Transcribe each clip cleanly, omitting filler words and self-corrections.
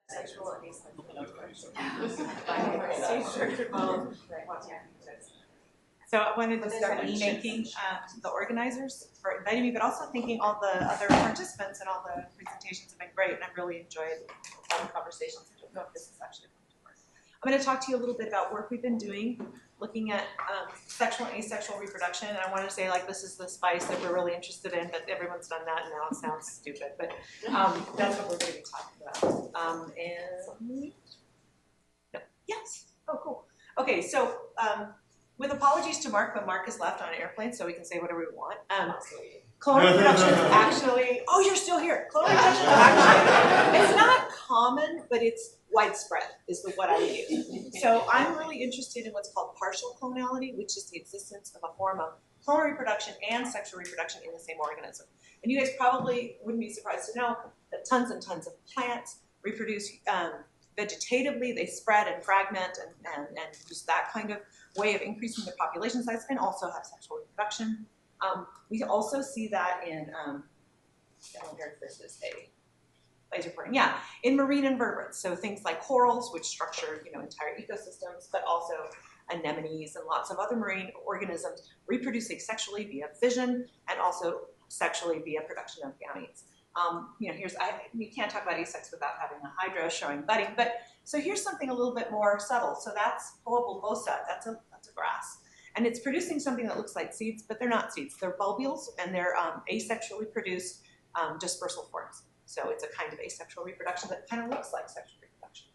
Asexual and asexual. So I wanted to start thanking the organizers for inviting me, but also thanking all the other participants, and all the presentations have been great, and I've really enjoyed the conversations. I don't know if this is actually going to work. I'm going to talk to you a little bit about work we've been doing, looking at sexual and asexual reproduction, and I wanted to say, like, this is the spice that we're really interested in, but everyone's done that, and now it sounds stupid, but that's what we're going to be talking about. Yes, oh, cool. Okay, so with apologies to Mark, but Mark is left on an airplane, so we can say whatever we want. Clone reproduction is actually, oh, you're still here. Clone reproduction is actually, it's not common, but it's widespread, is what I use. So I'm really interested in what's called partial clonality, which is the existence of a form of clonal reproduction and sexual reproduction in the same organism. And you guys probably wouldn't be surprised to know that tons and tons of plants reproduce vegetatively. They spread and fragment and use that kind of way of increasing their population size, and also have sexual reproduction. We also see that in, I wonder if this is a laser pointing, yeah, in marine invertebrates. So things like corals, which structure entire ecosystems, but also anemones and lots of other marine organisms reproduce asexually via fission and also sexually via production of gametes. You can't talk about asex without having a hydra showing budding, but so here's something a little bit more subtle. So that's Hoa bulbosa, that's a grass. And it's producing something that looks like seeds, but they're not seeds. They're bulbules, and they're asexually produced dispersal forms. So it's a kind of asexual reproduction that kind of looks like sexual reproduction.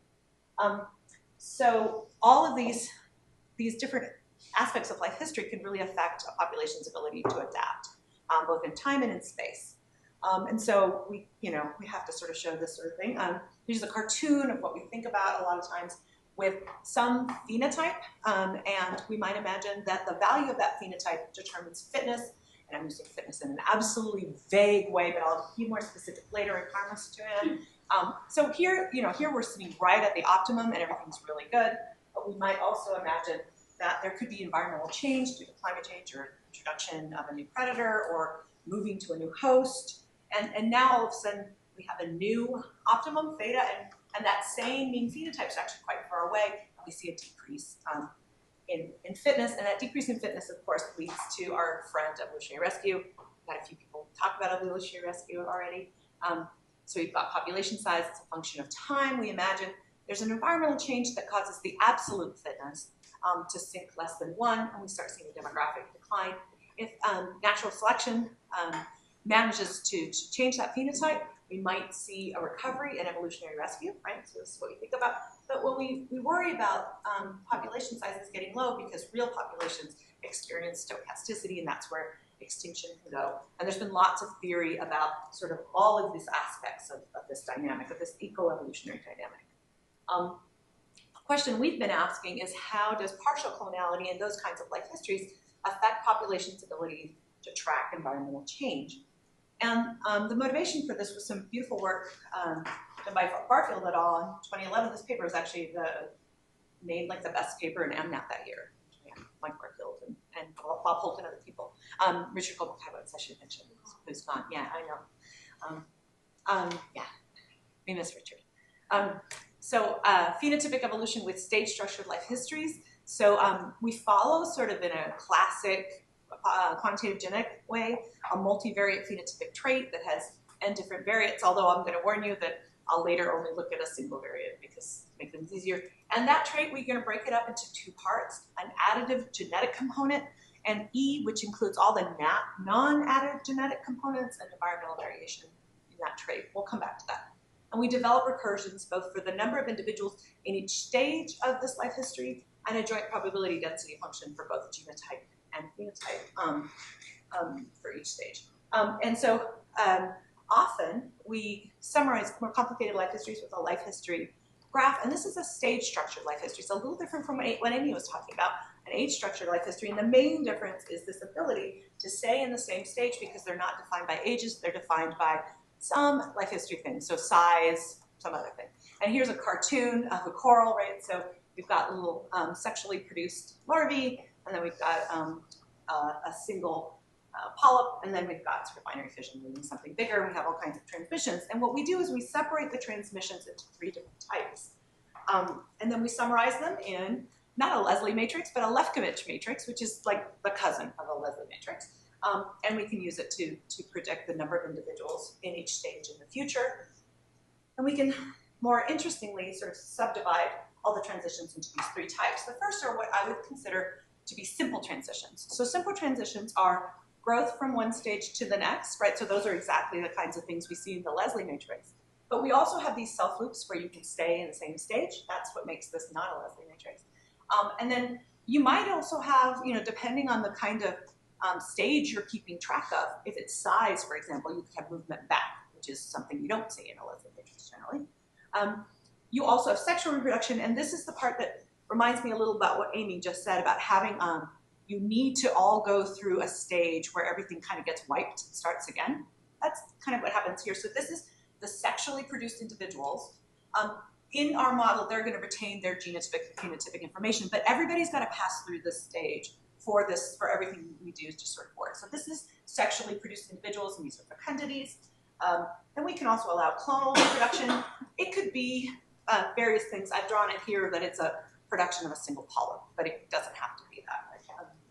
So all of these different aspects of life history can really affect a population's ability to adapt, both in time and in space. And so we have to sort of show this sort of thing. Here's a cartoon of what we think about a lot of times with some phenotype, and we might imagine that the value of that phenotype determines fitness, and I'm using fitness in an absolutely vague way, but I'll be more specific later, I promise, Joanne. So here we're sitting right at the optimum, and everything's really good, but we might also imagine that there could be environmental change due to climate change or introduction of a new predator or moving to a new host. And now all of a sudden we have a new optimum theta, and that same mean phenotype is actually quite far away, and we see a decrease in fitness, and that decrease in fitness, of course, leads to our friend evolutionary rescue. We've had a few people talk about evolutionary rescue already. So we've got population size, it's a function of time. We imagine there's an environmental change that causes the absolute fitness to sink less than 1, and we start seeing a demographic decline. If natural selection manages to change that phenotype, we might see a recovery in evolutionary rescue, right? So this is what we think about. But when we worry about population sizes getting low, because real populations experience stochasticity, and that's where extinction can go. And there's been lots of theory about sort of all of these aspects of this dynamic, of this eco-evolutionary dynamic. A question we've been asking is, how does partial clonality and those kinds of life histories affect populations' ability to track environmental change? And the motivation for this was some beautiful work done by Barfield et al. In 2011. This paper was actually named like the best paper in MNAT that year. Yeah, Mike Barfield and Bob Holt and other people. Richard Kobelkowitz, I should mention, who's gone. Yeah, I know. Yeah, we miss Richard. So phenotypic evolution with stage-structured life histories. So we follow sort of in a classic quantitative genetic way, a multivariate phenotypic trait that has n different variants, although I'm going to warn you that I'll later only look at a single variant because to make things easier. And that trait, we're going to break it up into 2 parts, an additive genetic component, and E, which includes all the non-additive genetic components and environmental variation in that trait. We'll come back to that. And we develop recursions both for the number of individuals in each stage of this life history and a joint probability density function for both genotype and phenotype for each stage. And so often we summarize more complicated life histories with a life history graph, and this is a stage-structured life history. So a little different from what Amy was talking about, an age-structured life history, and the main difference is this ability to stay in the same stage because they're not defined by ages, they're defined by some life history things, so size, some other thing. And here's a cartoon of a coral, right? So we've got little sexually produced larvae, and then we've got a single polyp, and then we've got sort of binary fission leading something bigger. We have all kinds of transmissions. And what we do is we separate the transmissions into 3 different types. And then we summarize them in not a Leslie matrix, but a Lefkovich matrix, which is like the cousin of a Leslie matrix. And we can use it to predict the number of individuals in each stage in the future. And we can more interestingly sort of subdivide all the transitions into these 3 types. The first are what I would consider to be simple transitions. So simple transitions are growth from one stage to the next, right? So those are exactly the kinds of things we see in the Leslie matrix. But we also have these self-loops where you can stay in the same stage. That's what makes this not a Leslie matrix. And then you might also have, depending on the kind of stage you're keeping track of, if it's size, for example, you can have movement back, which is something you don't see in a Leslie matrix generally. You also have sexual reproduction, and this is the part that reminds me a little about what Amy just said about having, you need to all go through a stage where everything kind of gets wiped and starts again. That's kind of what happens here. So this is the sexually produced individuals. In our model, they're going to retain their genotypic and phenotypic information, but everybody's got to pass through this stage for everything we do to sort of work. So this is sexually produced individuals, and these are fecundities. Then we can also allow clonal reproduction. It could be various things. I've drawn it here that it's a production of a single polyp, but it doesn't have to be that.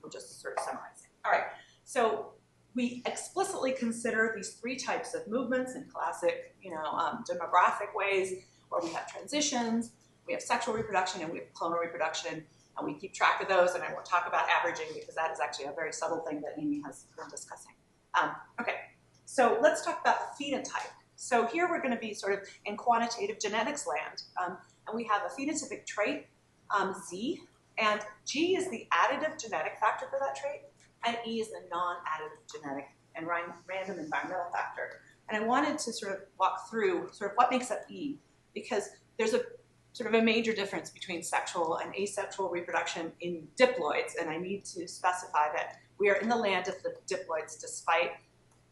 We'll just sort of summarize it. All right, so we explicitly consider these 3 types of movements in classic, demographic ways, where we have transitions, we have sexual reproduction, and we have clonal reproduction, and we keep track of those, and I won't talk about averaging because that is actually a very subtle thing that Amy has been discussing. Okay, so let's talk about the phenotype. So here we're going to be sort of in quantitative genetics land, and we have a phenotypic trait, Z, and G is the additive genetic factor for that trait, and E is the non-additive genetic and random environmental factor. And I wanted to sort of walk through sort of what makes up E, because there's a sort of a major difference between sexual and asexual reproduction in diploids, and I need to specify that we are in the land of the diploids, despite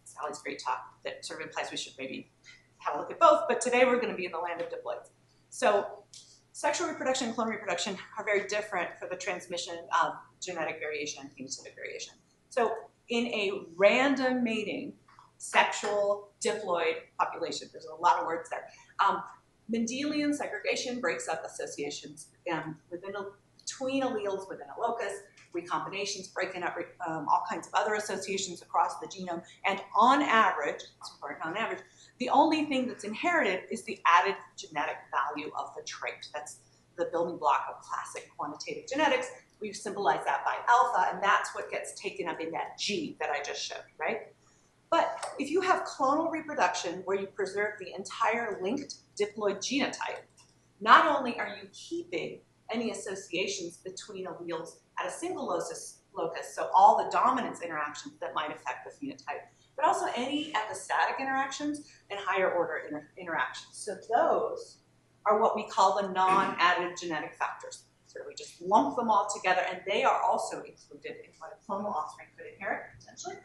Sally's great talk that sort of implies we should maybe have a look at both, but today we're going to be in the land of diploids. So sexual reproduction and clonal reproduction are very different for the transmission of genetic variation and phenotypic variation. So in a random mating, sexual diploid population, there's a lot of words there, Mendelian segregation breaks up associations between alleles within a locus, recombinations breaking up all kinds of other associations across the genome, and on average, it's important on average, the only thing that's inherited is the added genetic value of the trait. That's the building block of classic quantitative genetics. We've symbolized that by alpha, and that's what gets taken up in that G that I just showed, right? But if you have clonal reproduction where you preserve the entire linked diploid genotype, not only are you keeping any associations between alleles at a single locus, so all the dominance interactions that might affect the phenotype, but also any epistatic interactions and higher order interactions. So those are what we call the non-additive genetic factors. So we just lump them all together, and they are also included in what a clonal offspring could inherit, potentially.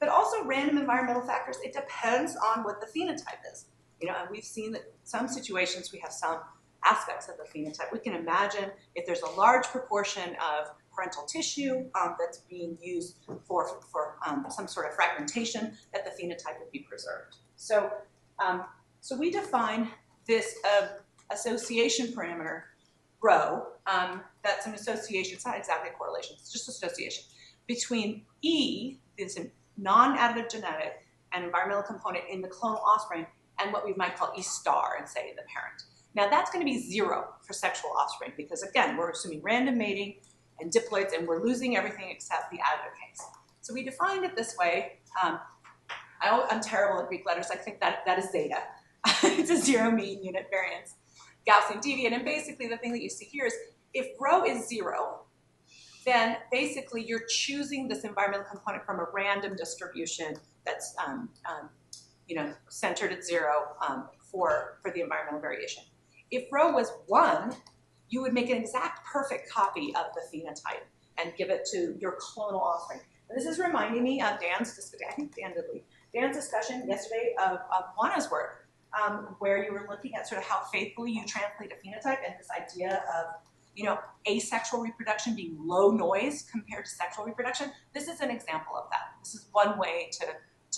But also random environmental factors, it depends on what the phenotype is. And we've seen that some situations we have some aspects of the phenotype. We can imagine if there's a large proportion of parental tissue that's being used for some sort of fragmentation, that the phenotype would be preserved. So, so we define this association parameter, rho, that's an association, it's not exactly a correlation, it's just association, between E, this non-additive genetic and environmental component in the clonal offspring, and what we might call E star in, say, the parent. Now that's going to be 0 for sexual offspring because, again, we're assuming random mating and diploids, and we're losing everything except the additive case. So we defined it this way. I'm terrible at Greek letters. I think that is zeta. It's a 0 mean unit variance, Gaussian deviant. And basically the thing that you see here is if rho is 0, then basically you're choosing this environmental component from a random distribution that's centered at 0 for the environmental variation. If rho was 1, you would make an exact perfect copy of the phenotype and give it to your clonal offspring. And this is reminding me of Dan's discussion yesterday of Juana's work, where you were looking at sort of how faithfully you translate a phenotype and this idea of you know, asexual reproduction being low noise compared to sexual reproduction. This is an example of that. This is one way to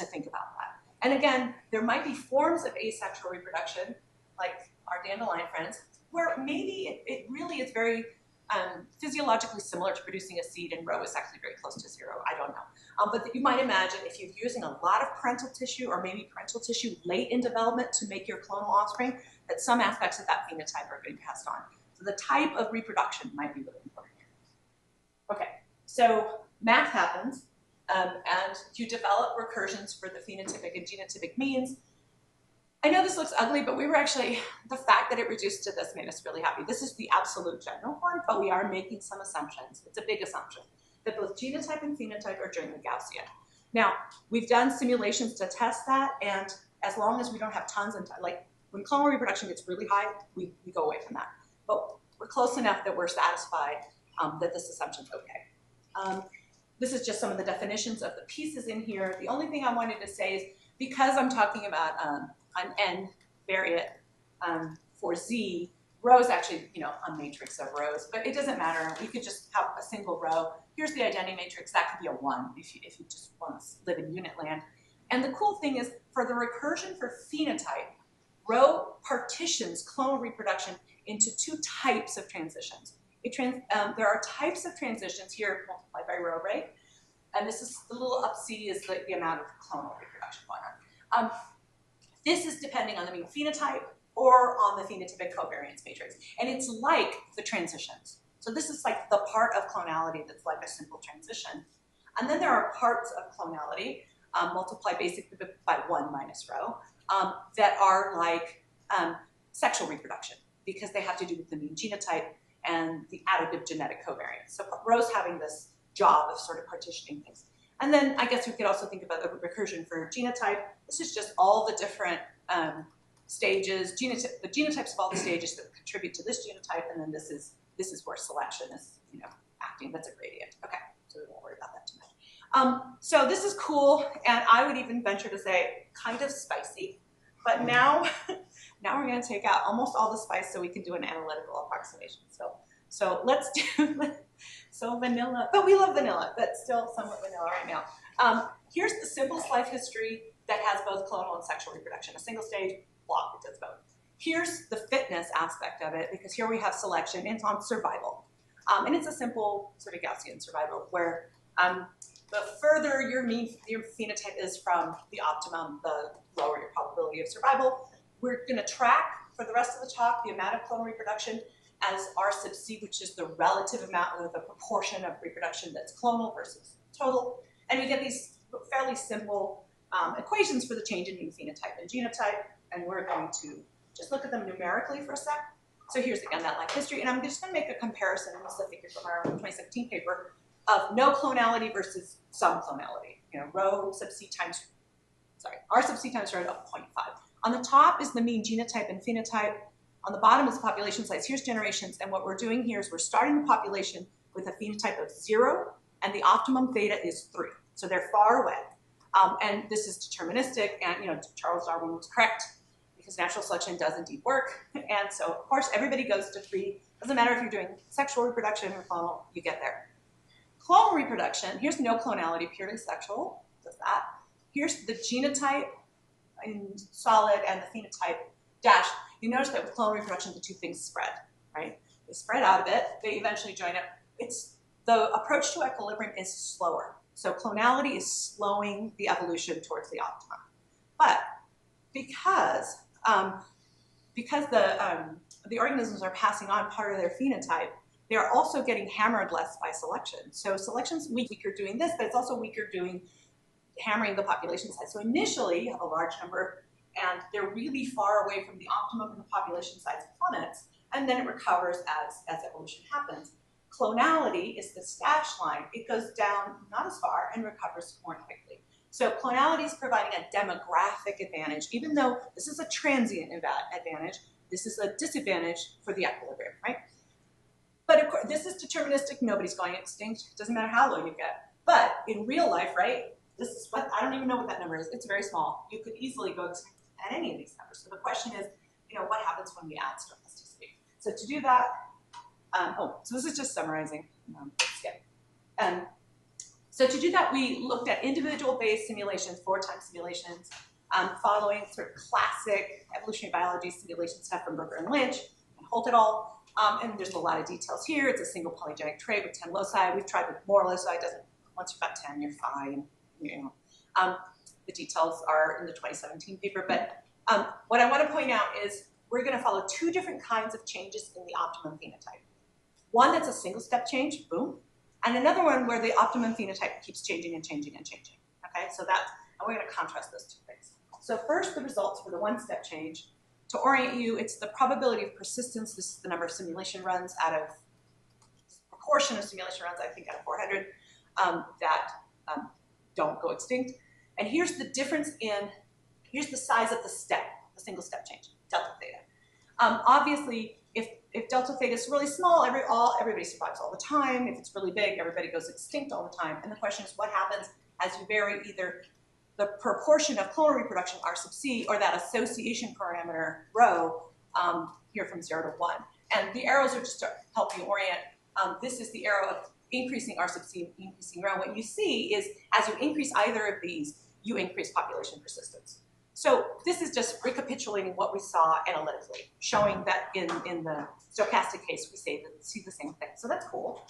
think about that. And again, there might be forms of asexual reproduction, like our dandelion friends, where maybe it really is very physiologically similar to producing a seed, and rho is actually very close to zero. I don't know. But you might imagine if you're using a lot of parental tissue or maybe parental tissue late in development to make your clonal offspring, that some aspects of that phenotype are being passed on. So the type of reproduction might be really important here. Okay, so math happens, and you develop recursions for the phenotypic and genotypic means. I know this looks ugly, but we were actually, the fact that it reduced to this made us really happy. This is the absolute general form, but we are making some assumptions. It's a big assumption that both genotype and phenotype are during the Gaussian. Now, we've done simulations to test that, and as long as we don't have tons and like when clonal reproduction gets really high, we go away from that. But we're close enough that we're satisfied that this assumption's okay. This is just some of the definitions of the pieces in here. The only thing I wanted to say is because I'm talking about an n variant for Z, rho is actually, you know, a matrix of rows, but it doesn't matter. We could just have a single row. Here's the identity matrix. That could be a 1 if you just want to live in unit land. And the cool thing is for the recursion for phenotype, rho partitions clonal reproduction into 2 types of transitions. There are types of transitions here multiplied by rho, right? And this is the little up C is the amount of clonal reproduction going on. This is depending on the mean phenotype or on the phenotypic covariance matrix. And it's like the transitions. So this is like the part of clonality that's like a simple transition. And then there are parts of clonality, multiplied basically by 1 minus rho, that are like sexual reproduction because they have to do with the mean genotype and the additive genetic covariance. So rho's having this job of sort of partitioning things. And then I guess we could also think about the recursion for genotype. This is just all the different stages, the genotypes of all the stages that contribute to this genotype, and then this is where selection is, you know, acting. That's a gradient. Okay, so we won't worry about that too much. So this is cool, and I would even venture to say kind of spicy. But now, now we're going to take out almost all the spice so we can do an analytical approximation. So let's do so vanilla, but we love vanilla, but still somewhat vanilla right now. Here's the simplest life history that has both clonal and sexual reproduction. A single stage block that does both. Here's the fitness aspect of it, because here we have selection, and it's on survival. And it's a simple sort of Gaussian survival where the further your phenotype is from the optimum, the lower your probability of survival. We're going to track for the rest of the talk the amount of clonal reproduction as R sub C, which is the relative amount of the proportion of reproduction that's clonal versus total. And we get these fairly simple equations for the change in mean phenotype and genotype, and we're going to just look at them numerically for a sec. So here's again that life history, and I'm just going to make a comparison. This is a figure from our 2017 paper of no clonality versus some clonality. You know, rho sub C times, sorry, R sub C times rho of 0.5. On the top is the mean genotype and phenotype. On the bottom is the population size. Here's generations, and what we're doing here is we're starting the population with a phenotype of 0, and the optimum theta is 3. So they're far away. And this is deterministic, and you know, Charles Darwin was correct because natural selection does indeed work. And so, of course, everybody goes to 3. Doesn't matter if you're doing sexual reproduction or clonal, you get there. Clonal reproduction, here's no clonality, purely sexual, does that. Here's the genotype in solid and the phenotype dashed. You notice that with clonal reproduction, the two things spread, right? They spread out a bit, they eventually join up. The approach to equilibrium is slower. So clonality is slowing the evolution towards the optimum. But because the organisms are passing on part of their phenotype, they are also getting hammered less by selection. So selection's weaker doing this, but it's also weaker doing hammering the population size. So initially, you have a large number, and they're really far away from the optimum, and the population size plummets, and then it recovers as evolution happens. Clonality is the stash line. It goes down not as far and recovers more quickly. So clonality is providing a demographic advantage. Even though this is a transient advantage, this is a disadvantage for the equilibrium, right? But of course, this is deterministic. Nobody's going extinct. It doesn't matter how low you get. But in real life, right, this is what, I don't even know what that number is. It's very small. You could easily go extinct at any of these numbers. So the question is, you know, what happens when we add stochasticity? So to do that, So this is just summarizing. Skip. So to do that, we looked at individual-based simulations, 4-time simulations, following sort of classic evolutionary biology simulation stuff from Berger and Lynch and Holt et al. And there's a lot of details here. It's a single polygenic trait with 10 loci. We've tried with more loci. Once you've got 10, you're fine. You know. The details are in the 2017 paper. But what I want to point out is we're going to follow 2 different kinds of changes in the optimum phenotype. One that's a single step change, boom, and another one where the optimum phenotype keeps changing and changing and changing. Okay, so and we're going to contrast those 2 things. So first, the results for the 1-step change. To orient you, it's the probability of persistence. This is the number of simulation runs out of proportion of simulation runs, I think, out of 400 that don't go extinct. And here's the difference here's the size of the step, the single step change, delta theta. Obviously, if delta theta is really small, everybody survives all the time. If it's really big, everybody goes extinct all the time. And the question is, what happens as you vary either the proportion of clonal reproduction, R sub C, or that association parameter, rho, here from 0 to 1. And the arrows are just to help you orient. This is the arrow of increasing R sub C, increasing rho. What you see is, as you increase either of these, you increase population persistence. So this is just recapitulating what we saw analytically, showing that in the stochastic case, we see the same thing. So that's cool.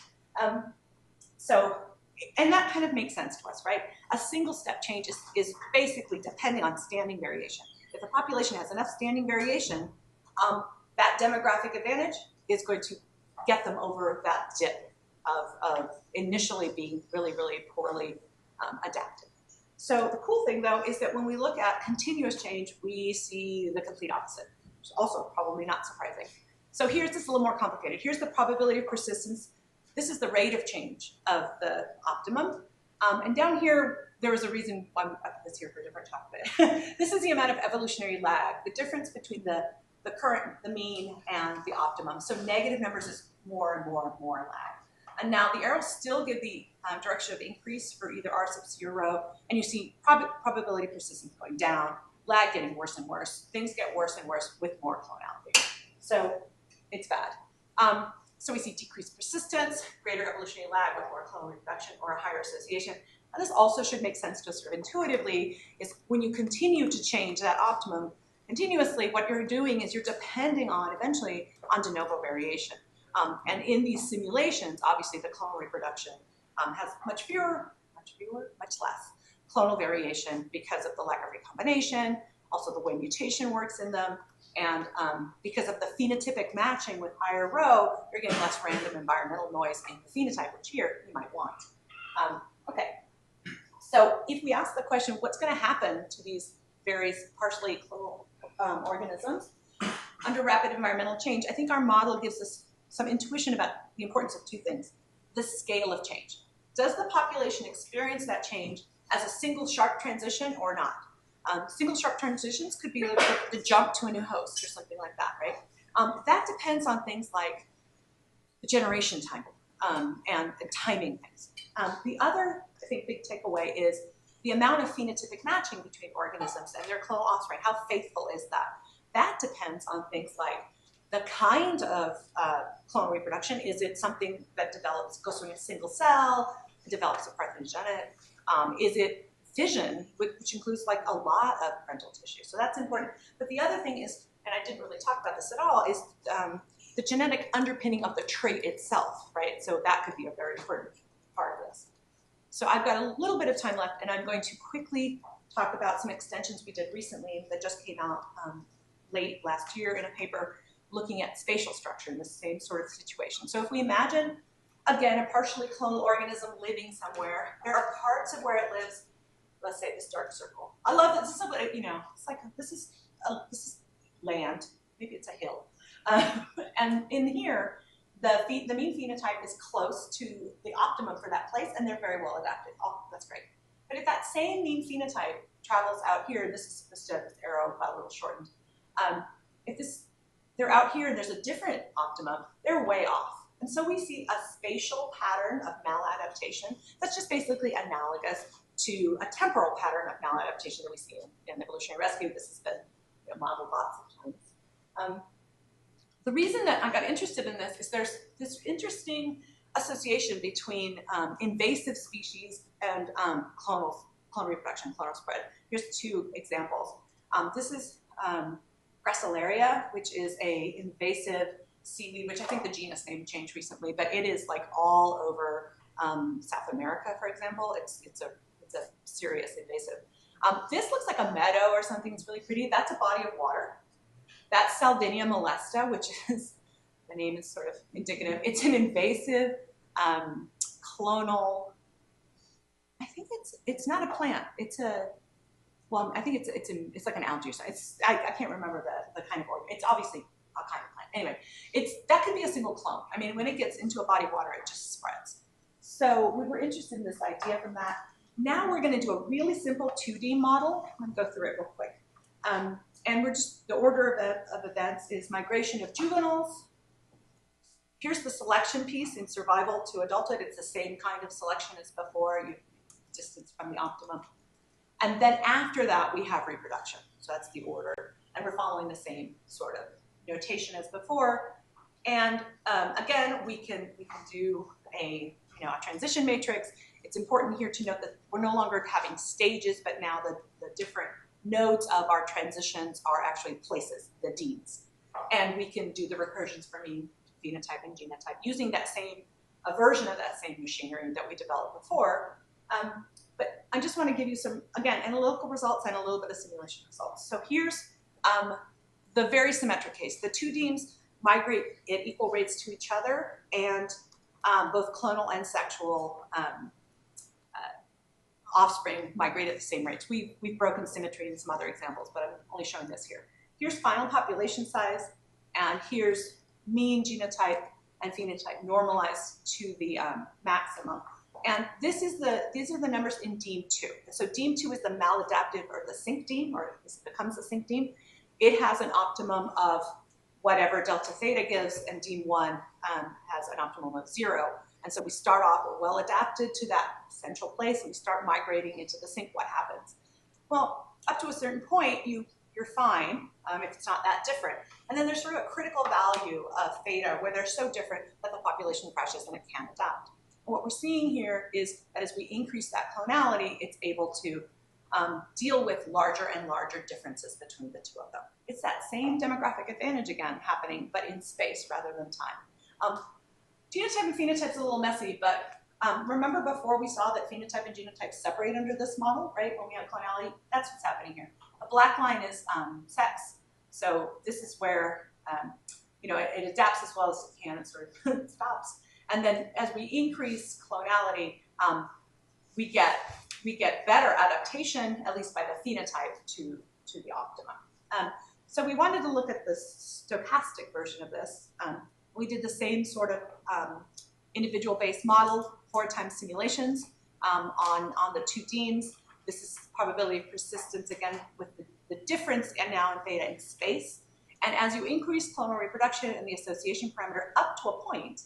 And that kind of makes sense to us, right? A single step change is basically depending on standing variation. If the population has enough standing variation, that demographic advantage is going to get them over that dip of initially being really, really poorly adapted. So the cool thing, though, is that when we look at continuous change, we see the complete opposite, which is also probably not surprising. So here's this a little more complicated. Here's the probability of persistence. This is the rate of change of the optimum. And down here, there was a reason why I put this here for a different talk, but this is the amount of evolutionary lag, the difference between the mean, and the optimum. So negative numbers is more and more and more lag. And now the arrows still give the direction of increase for either R sub C or rho, and you see probability of persistence going down, lag getting worse and worse. Things get worse and worse with more clonality. So it's bad. So we see decreased persistence, greater evolutionary lag with more clonal reproduction, or a higher association. And this also should make sense to us sort of intuitively, is when you continue to change that optimum continuously, what you're doing is you're depending on, eventually, on de novo variation. And in these simulations, obviously the clonal reproduction has much less clonal variation because of the lack of recombination, also the way mutation works in them, and because of the phenotypic matching with higher rho, you're getting less random environmental noise in the phenotype, which here you might want. Okay, so if we ask the question, what's going to happen to these various partially clonal organisms under rapid environmental change, I think our model gives us some intuition about the importance of 2 things. The scale of change. Does the population experience that change as a single sharp transition or not? Single sharp transitions could be like the jump to a new host or something like that, right? That depends on things like the generation time and timing things. The other, I think, big takeaway is the amount of phenotypic matching between organisms and their clonal offspring. How faithful is that? That depends on things like the kind of clonal reproduction. Is it something that goes from a single cell, develops a parthenogenetic? Is it fission, which includes like a lot of parental tissue? So that's important. But the other thing is, and I didn't really talk about this at all, is the genetic underpinning of the trait itself, right? So that could be a very important part of this. So I've got a little bit of time left, and I'm going to quickly talk about some extensions we did recently that just came out late last year in a paper looking at spatial structure in the same sort of situation. So if we imagine, again, a partially clonal organism living somewhere, there are parts of where it lives, let's say this dark circle. I love that this is, it's like, this is land, maybe it's a hill. And in here, the mean phenotype is close to the optimum for that place, and they're very well adapted. Oh, that's great. But if that same mean phenotype travels out here, and this is this arrow a little shortened, they're out here and there's a different optimum, they're way off. And so we see a spatial pattern of maladaptation that's just basically analogous to a temporal pattern of maladaptation that we see in evolutionary rescue. This has been modeled lots of times. The reason that I got interested in this is there's this interesting association between invasive species and clonal reproduction, clonal spread. Here's two examples. This is Gracilaria, which is a invasive seaweed, which I think the genus name changed recently, but it is like all over South America, for example. It's a serious invasive. This looks like a meadow or something. It's really pretty. That's a body of water. That's Salvinia molesta, which is, the name is sort of indicative. It's an invasive clonal, I think it's not a plant. It's a, well, I think it's like an algae or something. I can't remember the kind of organ. It's obviously a kind of plant. Anyway, that could be a single clone. I mean, when it gets into a body of water, it just spreads. So we were interested in this idea from that. Now we're going to do a really simple 2D model. I'm going to go through it real quick. And we're just, the order of events is migration of juveniles. Here's the selection piece in survival to adulthood. It's the same kind of selection as before, distance from the optimum. And then after that, we have reproduction. So that's the order. And we're following the same sort of notation as before. And again, we can do a transition matrix. It's important here to note that we're no longer having stages, but now the different nodes of our transitions are actually places, the deans. And we can do the recursions for mean, phenotype, and genotype using that same, a version of that same machinery that we developed before. But I just want to give you some, again, analytical results and a little bit of simulation results. So here's the very symmetric case. The two deans migrate at equal rates to each other, and both clonal and sexual offspring migrate at the same rates. We've broken symmetry in some other examples, but I'm only showing this here. Here's final population size, and here's mean genotype and phenotype normalized to the maximum. And these are the numbers in DEEM 2. So DEEM 2 is the maladaptive or the sync DEEM, or it becomes a sync DEEM. It has an optimum of whatever delta theta gives, and DEEM 1 has an optimum of 0. And so we start off, we're well adapted to that central place, and we start migrating into the sync. What happens? Well, up to a certain point, you're fine if it's not that different. And then there's sort of a critical value of theta where they're so different that the population crashes and it can't adapt. And what we're seeing here is that as we increase that clonality, it's able to deal with larger and larger differences between the two of them. It's that same demographic advantage again happening, but in space rather than time. Genotype and phenotype is a little messy, but remember before we saw that phenotype and genotype separate under this model, right? When we have clonality, that's what's happening here. The black line is sex. So this is where it adapts as well as it can and sort of stops. And then as we increase clonality, we get better adaptation, at least by the phenotype, to the optimum. So we wanted to look at the stochastic version of this. We did the same sort of individual-based model, 4x simulations on the two deans. This is probability of persistence, again, with the difference and now in theta in space. And as you increase clonal reproduction and the association parameter up to a point,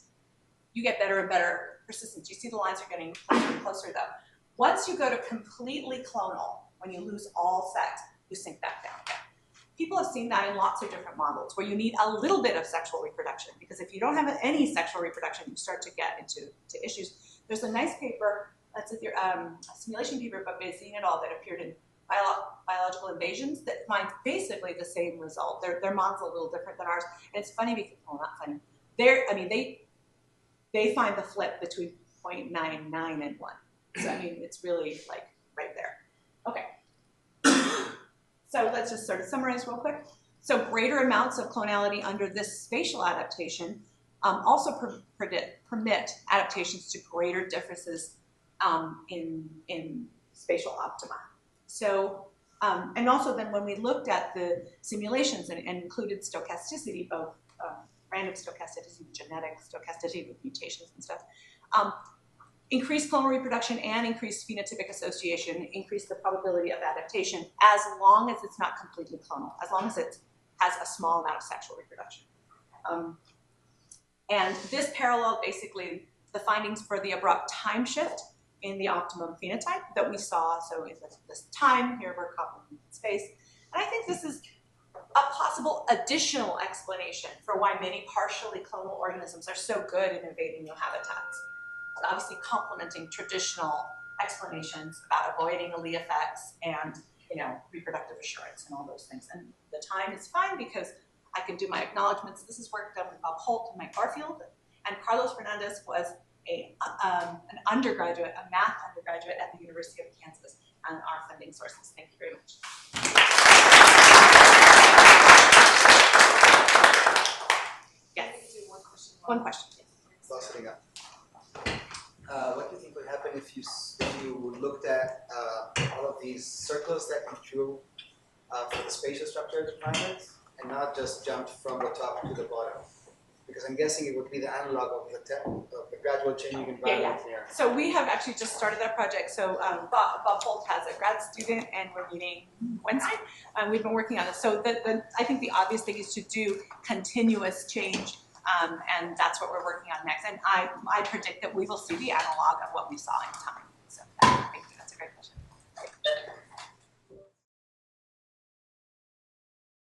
you get better and better persistence. You see the lines are getting closer and closer, though. Once you go to completely clonal, when you lose all sex, you sink back down again. People have seen that in lots of different models where you need a little bit of sexual reproduction, because if you don't have any sexual reproduction, you start to get into issues. There's a nice paper, that's a simulation paper by Bazine et al. That appeared in Biological Invasions that finds basically the same result. Their model's a little different than ours, and it's funny because, well, not funny. They find the flip between 0.99 and 1. So I mean, it's really like right there. Okay. So let's just sort of summarize real quick. So greater amounts of clonality under this spatial adaptation also permit adaptations to greater differences in spatial optima. So, and also then when we looked at the simulations and included stochasticity, both random stochasticity, genetic stochasticity with mutations and stuff, increased clonal reproduction and increased phenotypic association increase the probability of adaptation as long as it's not completely clonal, as long as it has a small amount of sexual reproduction. And this paralleled basically the findings for the abrupt time shift in the optimum phenotype that we saw. So in this time, here we're copying space. And I think this is a possible additional explanation for why many partially clonal organisms are so good at invading new habitats. It's obviously complementing traditional explanations about avoiding allele effects and, you know, reproductive assurance and all those things. And the time is fine because I can do my acknowledgments. This is work done with Bob Holt and Mike Barfield, and Carlos Fernandez was an undergraduate, a math undergraduate at the University of Kansas, and our funding sources. Thank you very much. Yes. One question. Sitting up. What do you think would happen if you looked at all of these circles that you drew for the spatial structure of the primates, and not just jumped from the top to the bottom? Because I'm guessing it would be the analog of the gradual changing environment here. So we have actually just started that project. So Bob Holt has a grad student, and we're meeting Wednesday. We've been working on this. So I think the obvious thing is to do continuous change, and that's what we're working on next. And I predict that we will see the analog of what we saw in time. So.